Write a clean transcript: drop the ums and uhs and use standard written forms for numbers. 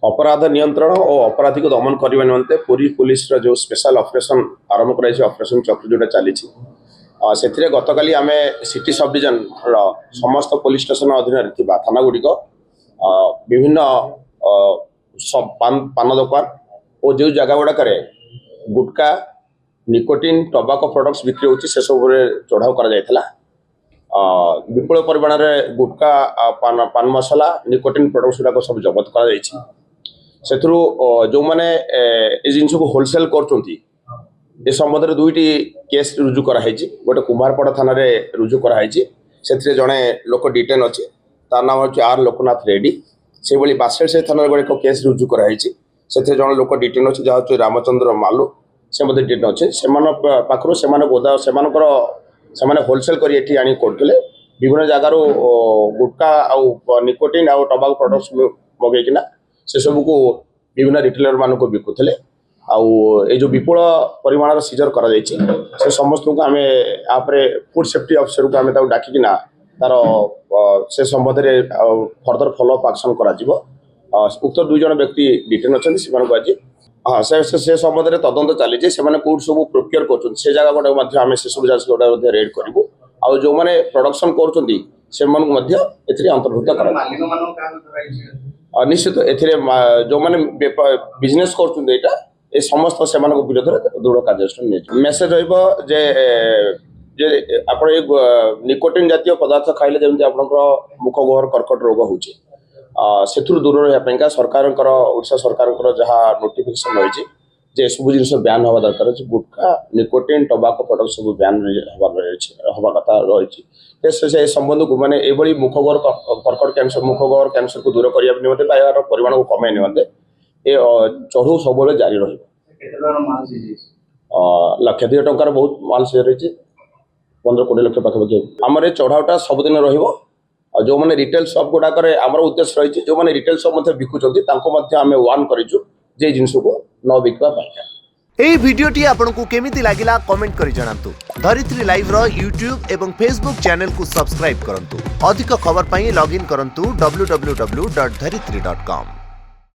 अपराध नियंत्रण और अपराधी को दमन करने निमंते पूरी पुलिस जो स्पेशल ऑपरेशन आरंभ कर ऑपरेशन चक्र जोटा चली से गतकाली आम सिटी सब डिविजन समस्त पुलिस स्टेशन अधीन थाना गुड़िक विभिन्न पान दुकान और जो जगह गुड़ाक गुटका निकोटिन टबाको प्रोडक्ट्स बिक्री होची से सब चढ़ाऊ कर विपुल परिमाण में गुटका पान मसला निकोटिन प्रोडक्ट्स गुड़ाक सब जबत कर जो मैंने ये जिन को होलसेल कर संबंध में दुईटी केस रुजु कराई गोटे कुमारपड़ा थाना रुजु कराई से जड़े लोक डिटेन अच्छे तार नाम हूँ आर लोकनाथ रेड्डी से भाई बासेड़ थाना एक केस रुजु कराई से जड़े लोक डिटेन अच्छे जहाँ हूँ रामचंद्र मालू से मत डिटेन अच्छे से पाखु से होलसेल कर करते विभिन्न जगार गुटका आउ निकोटिन आउ टबाको प्रोडक्ट्स मगेकिना से सब को विभिन्न रिटेलर मान को बिकुले आउ जो विपुल परिमाण सीजर कर से समस्त को आम आपरे फूड सेफ्टी अफिसर को आम डाकिना तार से संबंध में फर्दर फॉलोअप एक्शन कर उक्त दुई जन व्यक्ति डिटेन अच्छा से हाँ से संबंध में तदंत चली से कौट सब प्रोक्योर कर जगह गुटे आम से सब जगह रेड करूँ आउ जो मैंने प्रोडक्शन कर अंतर्भुक्त कर निश्चित जो मैंने बिजनेस कर समस्त से विरोध में दृढ़ कार्यानुष्ठान मेसेज रे आप निकोटिन जातीय पदार्थ खाइले जमी आप मुखगोहर कर्कट रोग होची से दूर रहा सरकार ओडिशा सरकार जहाँ नोटिफिकेशन रही जे सब जिन ब्यान हवा दरकार गुटखा निकोटिन टबाको प्रोडक्ट सब ब्यान हवा कथा रही से संबंध को माने ये मुखगोहर कर्कट कैंसर मुखगोहर कैंसर को दूर करने निमंते यार परिमाण को कमे निमंते ये चढ़ऊ सब जारी रही लक्ष 2 टंकार बहुत माल से रही 15-20 लक्ष पाखापाखि आमर ये चढ़ाऊटा सबुदिन रही जो मैंने रिटेल शॉप गुड़ाक आम उद्देश्य रही जो मैंने रिटेल शॉप बिकुंट आम वार्न करूँ जे जिन को न बिकवा एई भिडियोटी आपनकु केमिति लागिला कमेंट करि जणांतु। धरित्री लाइव रो यूट्यूब एवं फेसबुक चैनल को सब्सक्राइब करंतु। अधिक खबर पई लॉगिन करंतु www.dharitri.com।